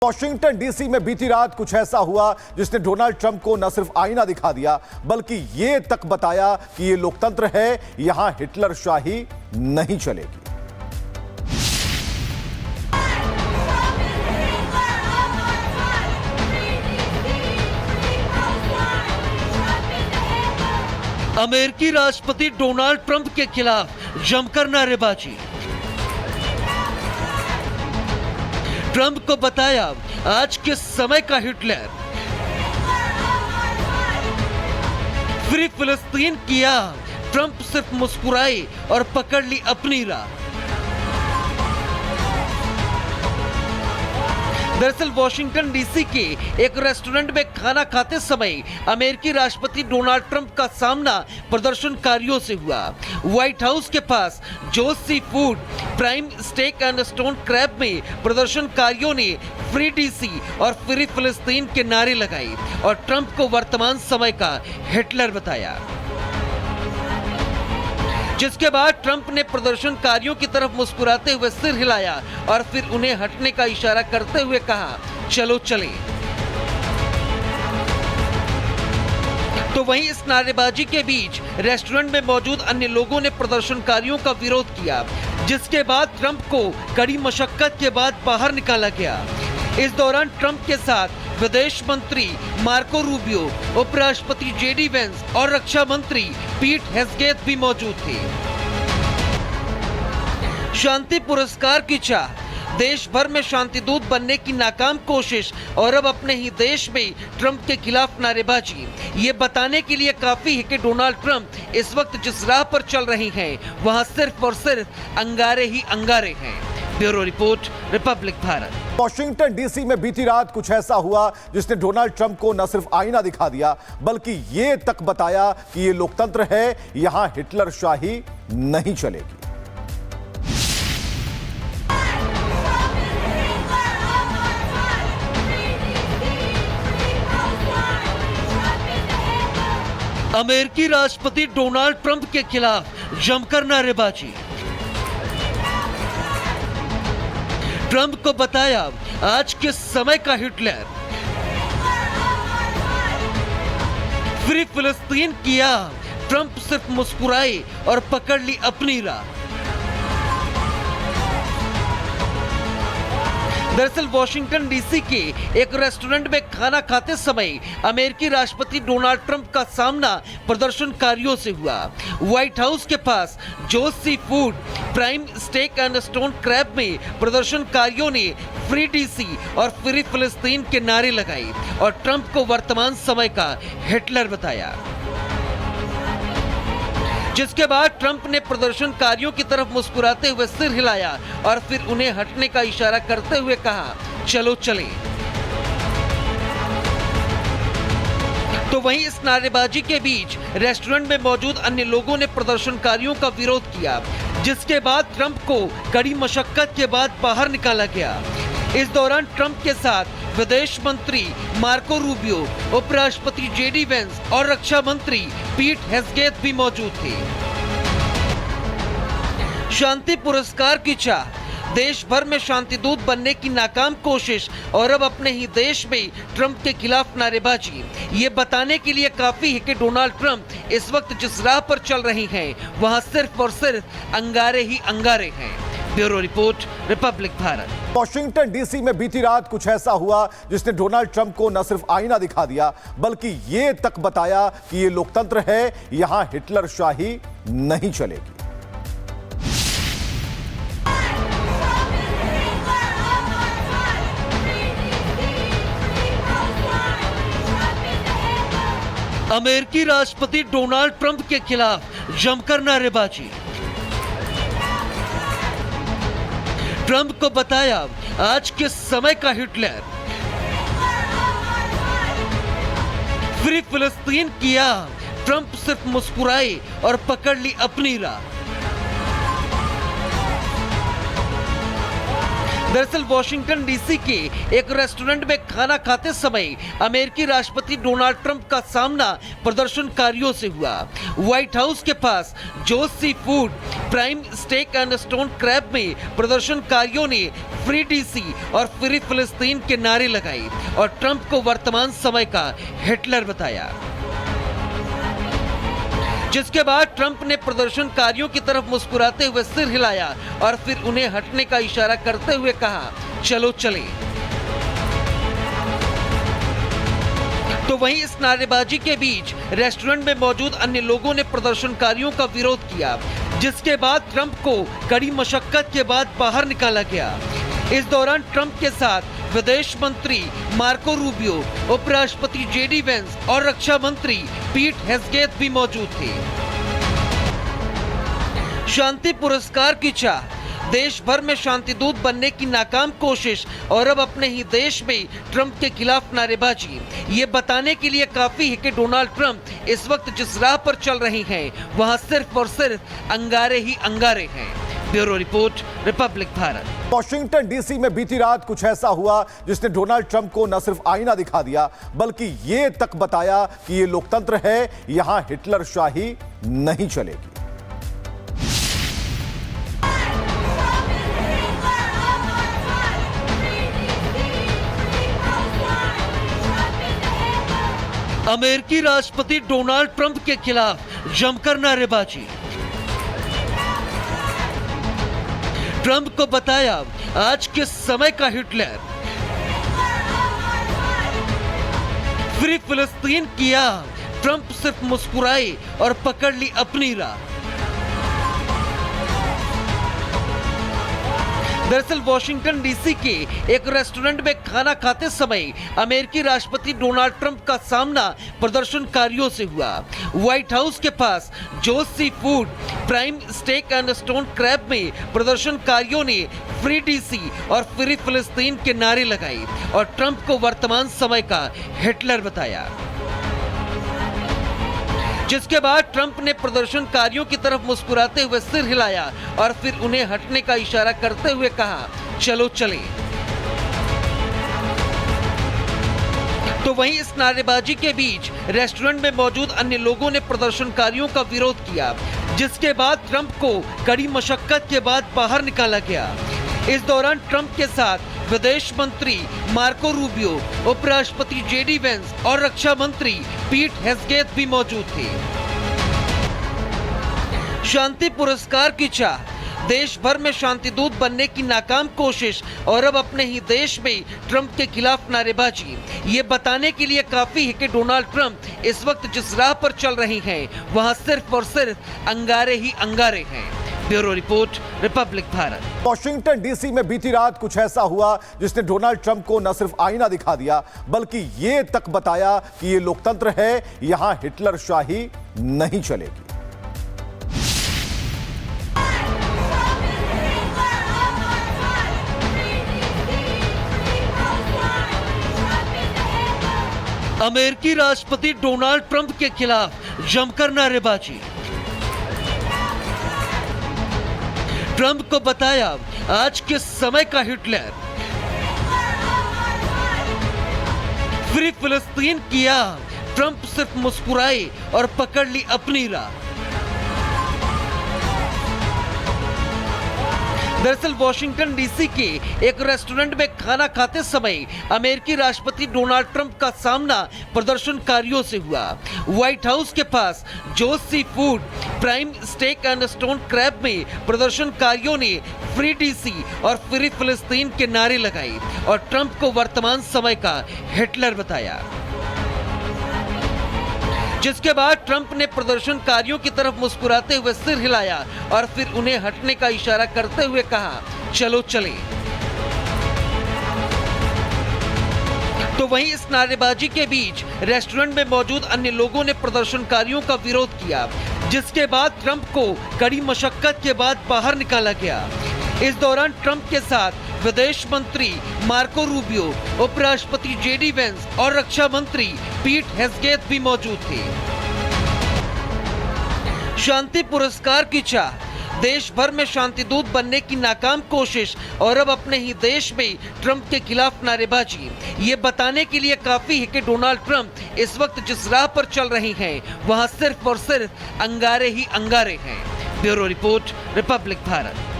Washington DC में बीती रात कुछ ऐसा हुआ जिसने डोनाल्ड ट्रंप को न सिर्फ आईना दिखा दिया बल्कि यह तक बताया कि यह लोकतंत्र है, यहां हिटलर शाही नहीं चलेगी। अमेरिकी राष्ट्रपति डोनाल्ड ट्रंप के खिलाफ जमकर नारेबाजी। ट्रंप को बताया आज के समय का हिटलर। फ्री फिलिस्तीन किया, ट्रंप सिर्फ मुस्कुराए और पकड़ ली अपनी राह। दरअसल वॉशिंगटन डीसी के एक रेस्टोरेंट में खाना खाते समय अमेरिकी राष्ट्रपति डोनाल्ड ट्रंप का सामना प्रदर्शनकारियों से हुआ। व्हाइट हाउस के पास Joe's seafood, prime steak and stone crab में प्रदर्शनकारियों ने फ्री डीसी और फ्री फिलिस्तीन के नारे लगाए और ट्रंप को वर्तमान समय का हिटलर बताया। जिसके बाद ट्रंप ने प्रदर्शनकारियों की तरफ मुस्कुराते हुए सिर हिलाया और फिर उन्हें हटने का इशारा करते हुए कहा, चलो चले। तो वहीं इस नारेबाजी के बीच रेस्टोरेंट में मौजूद अन्य लोगों ने प्रदर्शनकारियों का विरोध किया, जिसके बाद ट्रंप को कड़ी मशक्कत के बाद बाहर निकाला गया। इस दौरान ट्रंप के साथ विदेश मंत्री मार्को रूबियो, उपराष्ट्रपति जेडी वेंस और रक्षा मंत्री पीट हेग्सेथ भी मौजूद थे। शांति पुरस्कार की चाह, देश भर में शांति दूत बनने की नाकाम कोशिश और अब अपने ही देश में ट्रंप के खिलाफ नारेबाजी। ये बताने के लिए काफी है कि डोनाल्ड ट्रंप इस वक्त जिस राह पर चल रहे हैं वहां सिर्फ और सिर्फ अंगारे ही अंगारे हैं। Bureau report, Republic Bharat. Washington DC में बीती रात कुछ ऐसा हुआ जिसने डोनाल्ड ट्रंप को न सिर्फ आईना दिखा दिया बल्कि यह तक बताया कि यह लोकतंत्र है, यहां हिटलर शाही नहीं चलेगी। अमेरिकी राष्ट्रपति डोनाल्ड ट्रंप के खिलाफ जमकर नारेबाजी। ट्रंप को बताया आज के समय का हिटलर। फ्री फिलिस्तीन किया, ट्रंप सिर्फ मुस्कुराए और पकड़ ली अपनी राह। दरअसल वॉशिंगटन डीसी के एक रेस्टोरेंट में खाना खाते समय अमेरिकी राष्ट्रपति डोनाल्ड ट्रंप का सामना प्रदर्शनकारियों से हुआ। व्हाइट हाउस के पास Joe's seafood, prime steak and stone crab में प्रदर्शनकारियों ने फ्री डीसी और फ्री फिलिस्तीन के नारे लगाए और ट्रंप को वर्तमान समय का हिटलर बताया। जिसके बाद ट्रंप ने प्रदर्शनकारियों की तरफ मुस्कुराते हुए सिर हिलाया और फिर उन्हें हटने का इशारा करते हुए कहा, चलो चले। तो वहीं इस नारेबाजी के बीच रेस्टोरेंट में मौजूद अन्य लोगों ने प्रदर्शनकारियों का विरोध किया, जिसके बाद ट्रंप को कड़ी मशक्कत के बाद बाहर निकाला गया। इस दौरान ट्रंप के साथ विदेश मंत्री मार्को रूबियो, उपराष्ट्रपति जेडी वेंस और रक्षा मंत्री पीट हेग्सेथ भी मौजूद थे। शांति पुरस्कार की चाह, देश भर में शांति दूत बनने की नाकाम कोशिश और अब अपने ही देश में ट्रंप के खिलाफ नारेबाजी। ये बताने के लिए काफी है कि डोनाल्ड ट्रंप इस वक्त जिस राह पर चल रहे हैं वहां सिर्फ और सिर्फ अंगारे ही अंगारे हैं। Bureau report, Republic Bharat. Washington DC में बीती रात कुछ ऐसा हुआ जिसने डोनाल्ड ट्रंप को न सिर्फ आईना दिखा दिया बल्कि यह तक बताया कि यह लोकतंत्र है, यहां हिटलर शाही नहीं चलेगी। अमेरिकी राष्ट्रपति डोनाल्ड ट्रंप के खिलाफ जमकर नारेबाजी। ट्रंप को बताया आज के समय का हिटलर। फ्री फिलिस्तीन किया, ट्रंप सिर्फ मुस्कुराए और पकड़ ली अपनी राह। दरअसल वॉशिंगटन डीसी के एक रेस्टोरेंट में खाना खाते समय अमेरिकी राष्ट्रपति डोनाल्ड ट्रंप का सामना प्रदर्शनकारियों से हुआ। व्हाइट हाउस के पास Joe's seafood, prime steak and stone crab में प्रदर्शनकारियों ने फ्री डीसी और फ्री फिलिस्तीन के नारे लगाए और ट्रंप को वर्तमान समय का हिटलर बताया। जिसके बाद ट्रंप ने प्रदर्शनकारियों की तरफ मुस्कुराते हुए सिर हिलाया और फिर उन्हें हटने का इशारा करते हुए कहा, चलो चलें। तो वहीं इस नारेबाजी के बीच रेस्टोरेंट में मौजूद अन्य लोगों ने प्रदर्शनकारियों का विरोध किया, जिसके बाद ट्रंप को कड़ी मशक्कत के बाद बाहर निकाला गया। इस दौरान ट्रंप के साथ विदेश मंत्री मार्को रूबियो, उपराष्ट्रपति जेडी वेंस और रक्षा मंत्री पीट हेग्सेथ भी मौजूद थे। शांति पुरस्कार की चाह, देश भर में शांति दूत बनने की नाकाम कोशिश और अब अपने ही देश में ट्रंप के खिलाफ नारेबाजी, ये बताने के लिए काफी है कि डोनाल्ड ट्रंप इस वक्त जिस राह पर चल रहे हैं वहां सिर्फ और सिर्फ अंगारे ही अंगारे हैं। Bureau report, Republic Bharat. Washington DC में बीती रात कुछ ऐसा हुआ जिसने डोनाल्ड ट्रंप को न सिर्फ आईना दिखा दिया बल्कि ये तक बताया कि ये लोकतंत्र है, यहां हिटलर शाही नहीं चलेगी। अमेरिकी राष्ट्रपति डोनाल्ड ट्रंप के खिलाफ जमकर नारेबाजी। ट्रंप को बताया आज के समय का हिटलर। फ्री फिलिस्तीन किया, ट्रंप सिर्फ मुस्कुराए और पकड़ ली अपनी राह। दरअसल वॉशिंगटन डीसी के एक रेस्टोरेंट में खाना खाते समय अमेरिकी राष्ट्रपति डोनाल्ड ट्रंप का सामना प्रदर्शनकारियों से हुआ। व्हाइट हाउस के पास Joe's seafood, prime steak and stone crab में प्रदर्शनकारियों ने फ्री डीसी और फ्री फिलिस्तीन के नारे लगाए और ट्रंप को वर्तमान समय का हिटलर बताया। जिसके बाद ट्रंप ने प्रदर्शनकारियों की तरफ मुस्कुराते हुए सिर हिलाया और फिर उन्हें हटने का इशारा करते हुए कहा, चलो चलें। तो वहीं इस नारेबाजी के बीच रेस्टोरेंट में मौजूद अन्य लोगों ने प्रदर्शनकारियों का विरोध किया, जिसके बाद ट्रंप को कड़ी मशक्कत के बाद बाहर निकाला गया। इस दौरान ट्रंप के साथ विदेश मंत्री मार्को रूबियो, उपराष्ट्रपति जेडी वेंस और रक्षा मंत्री पीट हेग्सेथ भी मौजूद थे। शांति पुरस्कार की चाह, देश भर में शांति दूत बनने की नाकाम कोशिश और अब अपने ही देश में ट्रंप के खिलाफ नारेबाजी, ये बताने के लिए काफी है कि डोनाल्ड ट्रंप इस वक्त जिस राह पर चल रहे हैं वहां सिर्फ और सिर्फ अंगारे ही अंगारे हैं। Bureau report, Republic Bharat. Washington DC में बीती रात कुछ ऐसा हुआ जिसने डोनाल्ड ट्रंप को न सिर्फ आईना दिखा दिया बल्कि ये तक बताया कि ये लोकतंत्र है, यहां हिटलर शाही नहीं चलेगी। अमेरिकी राष्ट्रपति डोनाल्ड ट्रंप के खिलाफ जमकर नारेबाजी। ट्रंप को बताया आज के समय का हिटलर। फ्री फिलिस्तीन किया, ट्रंप सिर्फ मुस्कुराए और पकड़ ली अपनी राह। दरअसल वॉशिंगटन डीसी के एक रेस्टोरेंट में खाना खाते समय अमेरिकी राष्ट्रपति डोनाल्ड ट्रंप का सामना प्रदर्शनकारियों से हुआ। व्हाइट हाउस के पास Joe's seafood, prime steak and stone crab में प्रदर्शनकारियों ने फ्री डीसी और फ्री फिलिस्तीन के नारे लगाए और ट्रंप को वर्तमान समय का हिटलर बताया। जिसके बाद ट्रंप ने प्रदर्शनकारियों की तरफ मुस्कुराते हुए सिर हिलाया और फिर उन्हें हटने का इशारा करते हुए कहा, चलो चलें। तो वहीं इस नारेबाजी के बीच रेस्टोरेंट में मौजूद अन्य लोगों ने प्रदर्शनकारियों का विरोध किया, जिसके बाद ट्रंप को कड़ी मशक्कत के बाद बाहर निकाला गया। इस दौरान ट्रंप के साथ विदेश मंत्री मार्को रूबियो, उपराष्ट्रपति जेडी वेंस और रक्षा मंत्री पीट हेग्सेथ भी मौजूद थे। शांति पुरस्कार की चाह, देश भर में शांति दूत बनने की नाकाम कोशिश और अब अपने ही देश में ट्रंप के खिलाफ नारेबाजी, ये बताने के लिए काफी है कि डोनाल्ड ट्रंप इस वक्त जिस राह पर चल रहे हैं वहां सिर्फ और सिर्फ अंगारे ही अंगारे हैं। Bureau report, Republic Bharat.